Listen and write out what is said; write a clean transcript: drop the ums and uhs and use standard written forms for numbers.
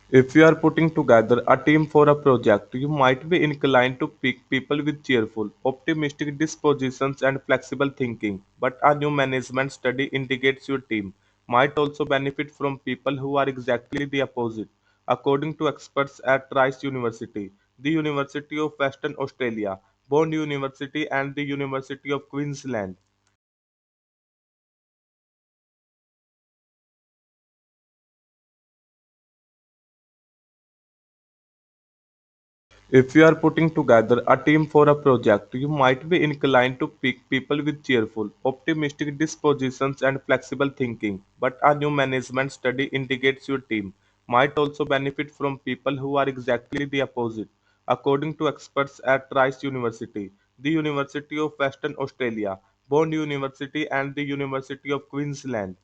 If you are putting together a team for a project, you might be inclined to pick people with cheerful, optimistic dispositions and flexible thinking. But a new management study indicates your team might also benefit from people who are exactly the opposite. According to experts at Rice University, the University of Western Australia, Bond University, and the University of Queensland, if you are putting together a team for a project, you might be inclined to pick people with cheerful, optimistic dispositions and flexible thinking. But a new management study indicates your team might also benefit from people who are exactly the opposite. According to experts at Rice University, the University of Western Australia, Bond University, and the University of Queensland,